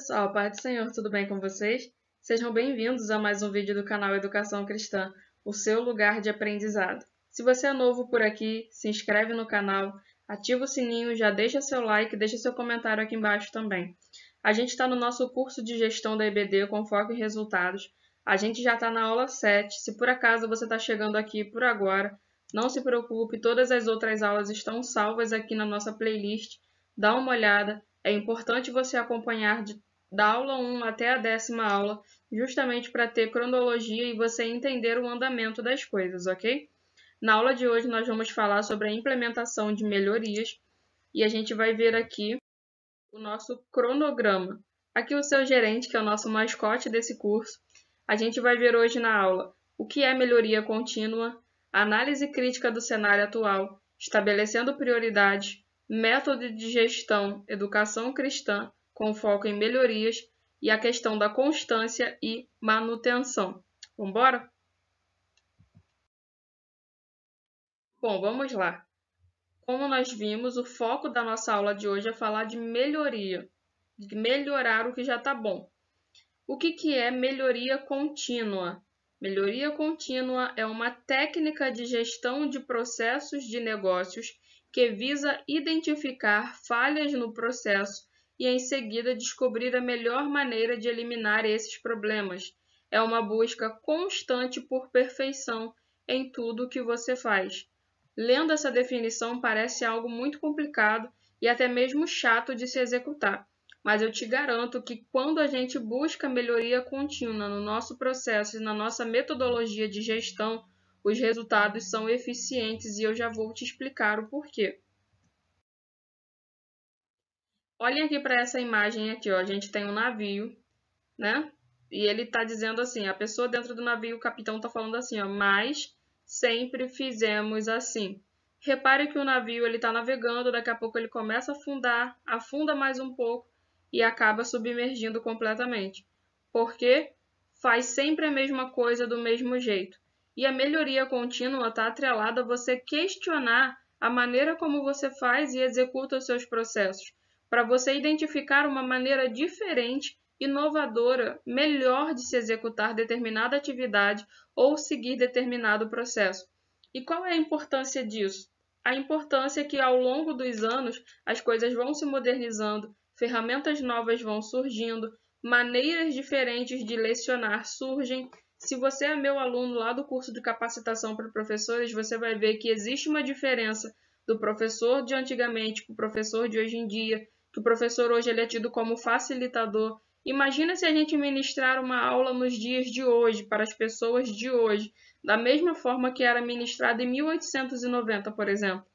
pessoal, Paz do Senhor, tudo bem com vocês? Sejam bem-vindos a mais um vídeo do canal Educação Cristã, o seu lugar de aprendizado. Se você é novo por aqui, se inscreve no canal, ativa o sininho, já deixa seu like, deixa seu comentário aqui embaixo também. A gente está no nosso curso de gestão da EBD com foco em resultados. A gente já está na aula 7. Se por acaso você está chegando aqui por agora, não se preocupe, todas as outras aulas estão salvas aqui na nossa playlist. Dá uma olhada. É importante você acompanhar da aula 1 até a 10ª aula, justamente para ter cronologia e você entender o andamento das coisas, ok? Na aula de hoje nós vamos falar sobre a implementação de melhorias e a gente vai ver aqui o nosso cronograma. Aqui o seu gerente, que é o nosso mascote desse curso. A gente vai ver hoje na aula o que é melhoria contínua, análise crítica do cenário atual, estabelecendo prioridades, método de gestão, educação cristã, com foco em melhorias, e a questão da constância e manutenção. Vamos embora? Bom, vamos lá. Como nós vimos, o foco da nossa aula de hoje é falar de melhoria, de melhorar o que já está bom. O que é melhoria contínua? Melhoria contínua é uma técnica de gestão de processos de negócios que visa identificar falhas no processo e, em seguida, descobrir a melhor maneira de eliminar esses problemas. É uma busca constante por perfeição em tudo o que você faz. Lendo essa definição parece algo muito complicado e até mesmo chato de se executar. Mas eu te garanto que quando a gente busca melhoria contínua no nosso processo e na nossa metodologia de gestão, os resultados são eficientes e eu já vou te explicar o porquê. Olhem aqui para essa imagem aqui, ó. A gente tem um navio, né? E ele está dizendo assim, a pessoa dentro do navio, o capitão está falando assim, ó, mas sempre fizemos assim. Repare que o navio ele está navegando, daqui a pouco ele começa a afundar, afunda mais um pouco e acaba submergindo completamente. Porque faz sempre a mesma coisa do mesmo jeito. E a melhoria contínua está atrelada a você questionar a maneira como você faz e executa os seus processos, para você identificar uma maneira diferente, inovadora, melhor de se executar determinada atividade ou seguir determinado processo. E qual é a importância disso? A importância é que ao longo dos anos as coisas vão se modernizando, ferramentas novas vão surgindo, maneiras diferentes de lecionar surgem. Se você é meu aluno lá do curso de capacitação para professores, você vai ver que existe uma diferença do professor de antigamente para o professor de hoje em dia, que o professor hoje ele é tido como facilitador. Imagina se a gente ministrar uma aula nos dias de hoje, para as pessoas de hoje, da mesma forma que era ministrada em 1890, por exemplo.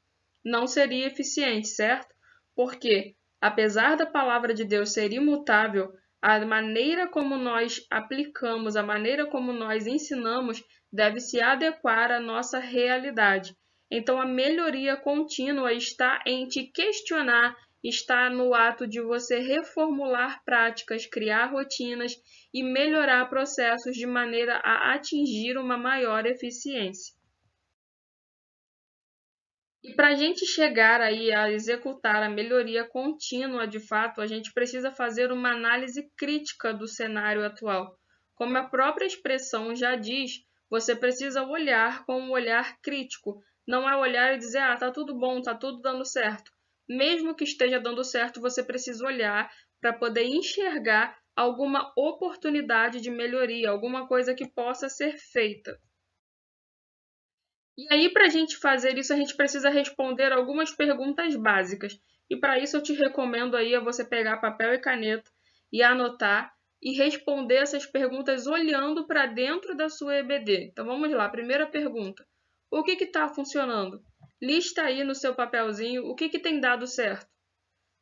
Não seria eficiente, certo? Porque, apesar da palavra de Deus ser imutável, a maneira como nós aplicamos, a maneira como nós ensinamos, deve se adequar à nossa realidade. Então, a melhoria contínua está em te questionar, está no ato de você reformular práticas, criar rotinas e melhorar processos de maneira a atingir uma maior eficiência. E para a gente chegar aí a executar a melhoria contínua de fato, a gente precisa fazer uma análise crítica do cenário atual. Como a própria expressão já diz, você precisa olhar com um olhar crítico. Não é olhar e dizer, ah, tá tudo bom, tá tudo dando certo. Mesmo que esteja dando certo, você precisa olhar para poder enxergar alguma oportunidade de melhoria, alguma coisa que possa ser feita. E aí, para a gente fazer isso, a gente precisa responder algumas perguntas básicas. E para isso eu te recomendo aí a você pegar papel e caneta e anotar e responder essas perguntas olhando para dentro da sua EBD. Então vamos lá, primeira pergunta. O que está funcionando? Lista aí no seu papelzinho o que tem dado certo.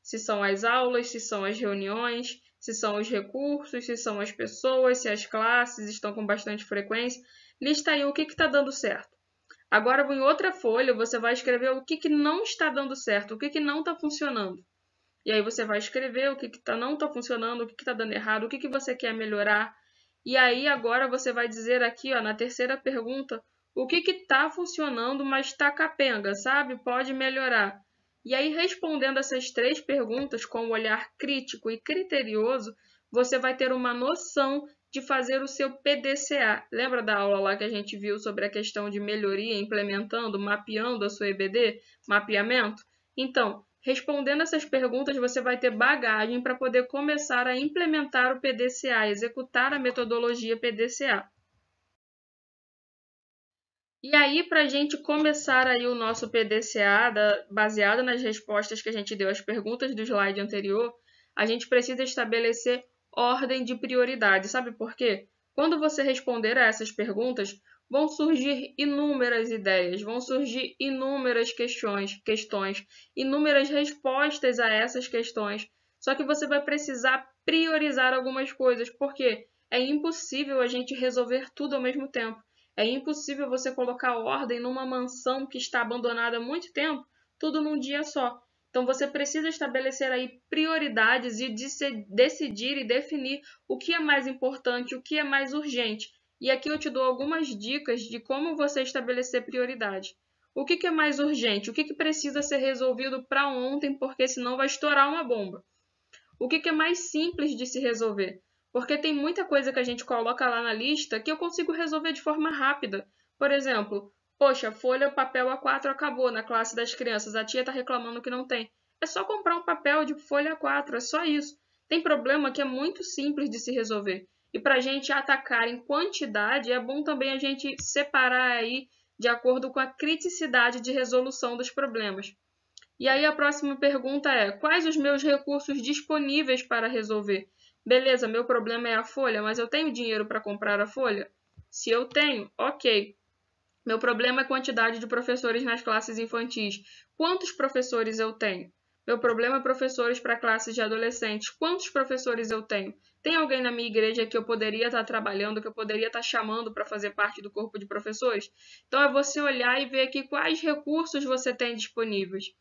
Se são as aulas, se são as reuniões, se são os recursos, se são as pessoas, se as classes estão com bastante frequência. Lista aí o que está dando certo. Agora, em outra folha, você vai escrever o que não está dando certo, o que não está funcionando. E aí você vai escrever o que não está funcionando, o que está dando errado, o que você quer melhorar. E aí agora você vai dizer aqui, ó, na terceira pergunta, o que está funcionando, mas está capenga, sabe? Pode melhorar. E aí, respondendo essas três perguntas com um olhar crítico e criterioso, você vai ter uma noção de fazer o seu PDCA. Lembra da aula lá que a gente viu sobre a questão de melhoria, implementando, mapeando a sua EBD, mapeamento? Então, respondendo essas perguntas, você vai ter bagagem para poder começar a implementar o PDCA, executar a metodologia PDCA. E aí, para a gente começar aí o nosso PDCA, baseado nas respostas que a gente deu às perguntas do slide anterior, a gente precisa estabelecer ordem de prioridade. Sabe por quê? Quando você responder a essas perguntas, vão surgir inúmeras ideias, vão surgir inúmeras questões, inúmeras respostas a essas questões. Só que você vai precisar priorizar algumas coisas, porque é impossível a gente resolver tudo ao mesmo tempo. É impossível você colocar ordem numa mansão que está abandonada há muito tempo, tudo num dia só. Então você precisa estabelecer aí prioridades e decidir e definir o que é mais importante, o que é mais urgente. E aqui eu te dou algumas dicas de como você estabelecer prioridade. O que é mais urgente? O que precisa ser resolvido para ontem, porque senão vai estourar uma bomba? O que é mais simples de se resolver? Porque tem muita coisa que a gente coloca lá na lista que eu consigo resolver de forma rápida. Por exemplo, poxa, folha papel A4 acabou na classe das crianças, a tia está reclamando que não tem. É só comprar um papel de folha A4, é só isso. Tem problema que é muito simples de se resolver. E para a gente atacar em quantidade, é bom também a gente separar aí de acordo com a criticidade de resolução dos problemas. E aí a próxima pergunta é: quais os meus recursos disponíveis para resolver? Beleza, meu problema é a folha, mas eu tenho dinheiro para comprar a folha? Se eu tenho, ok. Meu problema é a quantidade de professores nas classes infantis. Quantos professores eu tenho? Meu problema é professores para classes de adolescentes. Quantos professores eu tenho? Tem alguém na minha igreja que eu poderia estar trabalhando, que eu poderia estar chamando para fazer parte do corpo de professores? Então é você olhar e ver aqui quais recursos você tem disponíveis.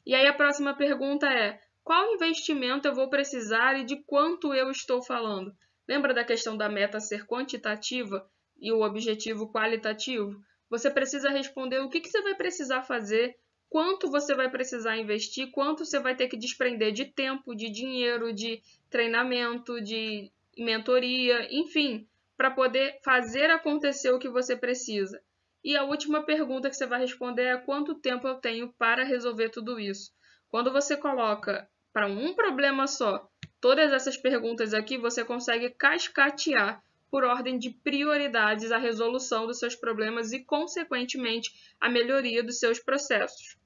E aí a próxima pergunta é: qual investimento eu vou precisar e de quanto eu estou falando? Lembra da questão da meta ser quantitativa e o objetivo qualitativo? Você precisa responder o que você vai precisar fazer, quanto você vai precisar investir, quanto você vai ter que desprender de tempo, de dinheiro, de treinamento, de mentoria, enfim, para poder fazer acontecer o que você precisa. E a última pergunta que você vai responder é: quanto tempo eu tenho para resolver tudo isso? Quando você coloca para um problema só todas essas perguntas aqui, você consegue cascatear por ordem de prioridades a resolução dos seus problemas e, consequentemente, a melhoria dos seus processos.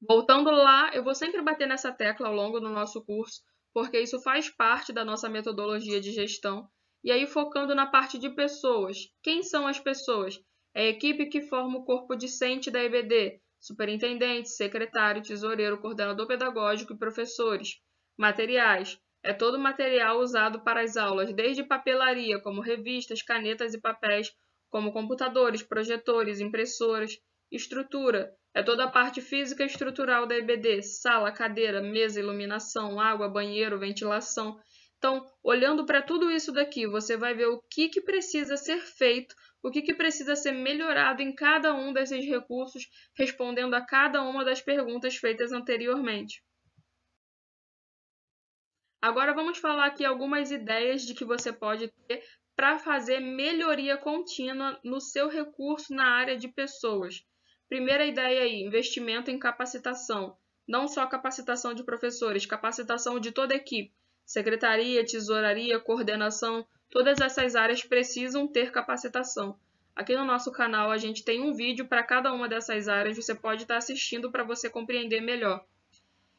Voltando lá, eu vou sempre bater nessa tecla ao longo do nosso curso, porque isso faz parte da nossa metodologia de gestão. E aí, focando na parte de pessoas. Quem são as pessoas? É a equipe que forma o corpo discente da EBD, superintendente, secretário, tesoureiro, coordenador pedagógico e professores. Materiais. É todo o material usado para as aulas, desde papelaria, como revistas, canetas e papéis, como computadores, projetores, impressoras. Estrutura. É toda a parte física e estrutural da EBD, sala, cadeira, mesa, iluminação, água, banheiro, ventilação. Então, olhando para tudo isso daqui, você vai ver o que precisa ser feito, o que precisa ser melhorado em cada um desses recursos, respondendo a cada uma das perguntas feitas anteriormente. Agora vamos falar aqui algumas ideias de que você pode ter para fazer melhoria contínua no seu recurso na área de pessoas. Primeira ideia aí, investimento em capacitação. Não só capacitação de professores, capacitação de toda a equipe. Secretaria, tesouraria, coordenação, todas essas áreas precisam ter capacitação. Aqui no nosso canal a gente tem um vídeo para cada uma dessas áreas, você pode estar assistindo para você compreender melhor.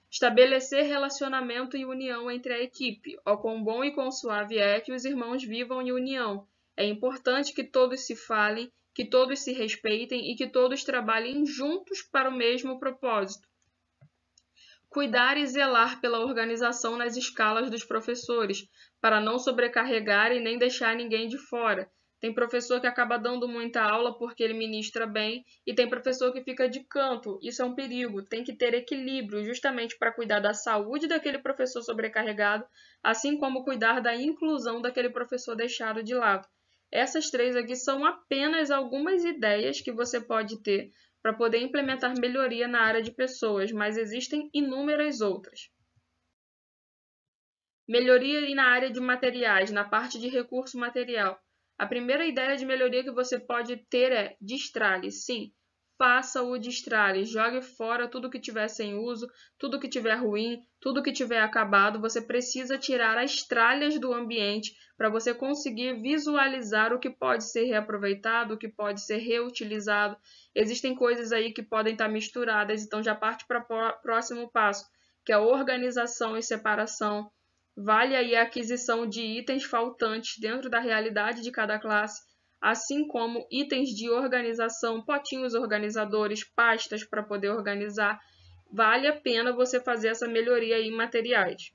Estabelecer relacionamento e união entre a equipe. Ó, quão bom e quão suave é que os irmãos vivam em união. É importante que todos se falem, que todos se respeitem e que todos trabalhem juntos para o mesmo propósito. Cuidar e zelar pela organização nas escalas dos professores, para não sobrecarregar e nem deixar ninguém de fora. Tem professor que acaba dando muita aula porque ele ministra bem, e tem professor que fica de canto. Isso é um perigo. Tem que ter equilíbrio, justamente para cuidar da saúde daquele professor sobrecarregado, assim como cuidar da inclusão daquele professor deixado de lado. Essas três aqui são apenas algumas ideias que você pode ter para poder implementar melhoria na área de pessoas, mas existem inúmeras outras. Melhoria na área de materiais, na parte de recurso material. A primeira ideia de melhoria que você pode ter é destralhe. Sim, faça o destralhe. Jogue fora tudo que tiver sem uso, tudo que tiver ruim, tudo que tiver acabado. Você precisa tirar as tralhas do ambiente para você conseguir visualizar o que pode ser reaproveitado, o que pode ser reutilizado. Existem coisas aí que podem estar misturadas, então já parte para o próximo passo, que é a organização e separação. Vale aí a aquisição de itens faltantes dentro da realidade de cada classe, assim como itens de organização, potinhos organizadores, pastas para poder organizar. Vale a pena você fazer essa melhoria em materiais.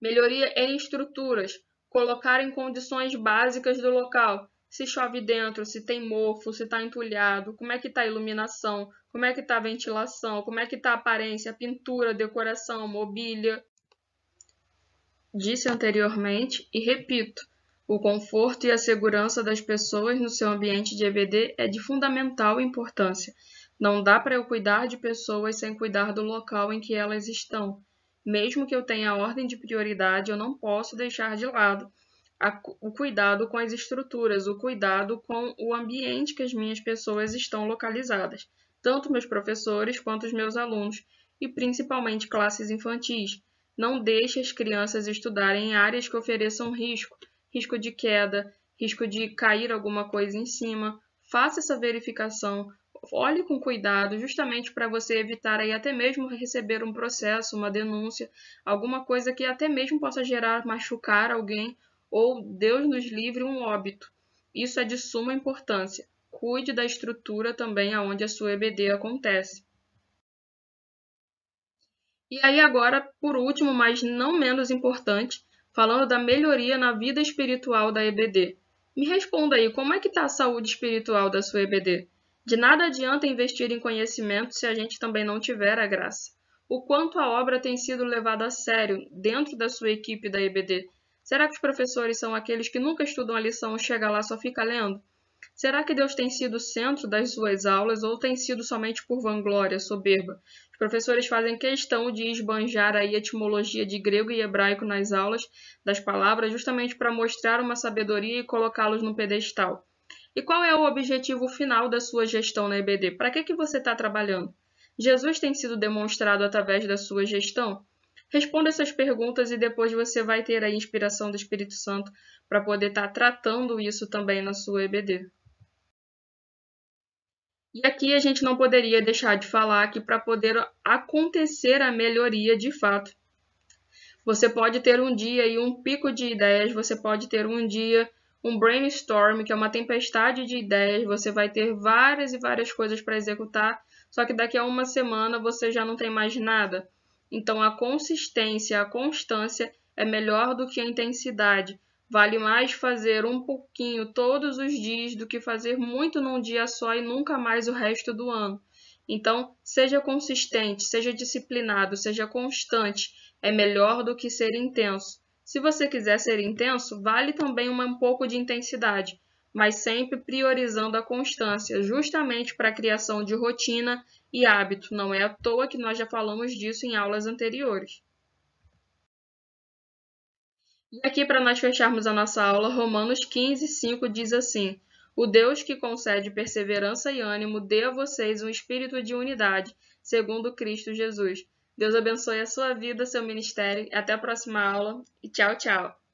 Melhoria em estruturas, colocar em condições básicas do local. Se chove dentro, se tem mofo, se está entulhado, como é que está a iluminação, como é que está a ventilação, como é que está a aparência, a pintura, decoração, mobília. Disse anteriormente e repito, o conforto e a segurança das pessoas no seu ambiente de EBD é de fundamental importância. Não dá para eu cuidar de pessoas sem cuidar do local em que elas estão. Mesmo que eu tenha a ordem de prioridade, eu não posso deixar de lado o cuidado com as estruturas, o cuidado com o ambiente que as minhas pessoas estão localizadas, tanto meus professores quanto os meus alunos, e principalmente classes infantis. Não deixe as crianças estudarem em áreas que ofereçam risco, risco de queda, risco de cair alguma coisa em cima. Faça essa verificação, olhe com cuidado, justamente para você evitar aí até mesmo receber um processo, uma denúncia, alguma coisa que até mesmo possa gerar machucar alguém ou, Deus nos livre, um óbito. Isso é de suma importância. Cuide da estrutura também aonde a sua EBD acontece. E aí agora, por último, mas não menos importante, falando da melhoria na vida espiritual da EBD. Me responda aí, como é que está a saúde espiritual da sua EBD? De nada adianta investir em conhecimento se a gente também não tiver a graça. O quanto a obra tem sido levada a sério dentro da sua equipe da EBD? Será que os professores são aqueles que nunca estudam a lição, chega lá e só fica lendo? Será que Deus tem sido o centro das suas aulas ou tem sido somente por vanglória, soberba? Os professores fazem questão de esbanjar aí a etimologia de grego e hebraico nas aulas das palavras justamente para mostrar uma sabedoria e colocá-los no pedestal. E qual é o objetivo final da sua gestão na EBD? Para que você está trabalhando? Jesus tem sido demonstrado através da sua gestão? Responda essas perguntas e depois você vai ter a inspiração do Espírito Santo para poder estar tratando isso também na sua EBD. E aqui a gente não poderia deixar de falar que para poder acontecer a melhoria de fato, você pode ter um dia e um pico de ideias, você pode ter um dia um brainstorm, que é uma tempestade de ideias, você vai ter várias e várias coisas para executar, só que daqui a uma semana você já não tem mais nada. Então a consistência, a constância é melhor do que a intensidade. Vale mais fazer um pouquinho todos os dias do que fazer muito num dia só e nunca mais o resto do ano. Então, seja consistente, seja disciplinado, seja constante. É melhor do que ser intenso. Se você quiser ser intenso, vale também um pouco de intensidade, mas sempre priorizando a constância, justamente para a criação de rotina e hábito. Não é à toa que nós já falamos disso em aulas anteriores. E aqui, para nós fecharmos a nossa aula, Romanos 15:5 diz assim: O Deus que concede perseverança e ânimo dê a vocês um espírito de unidade, segundo Cristo Jesus. Deus abençoe a sua vida, seu ministério. Até a próxima aula e tchau, tchau!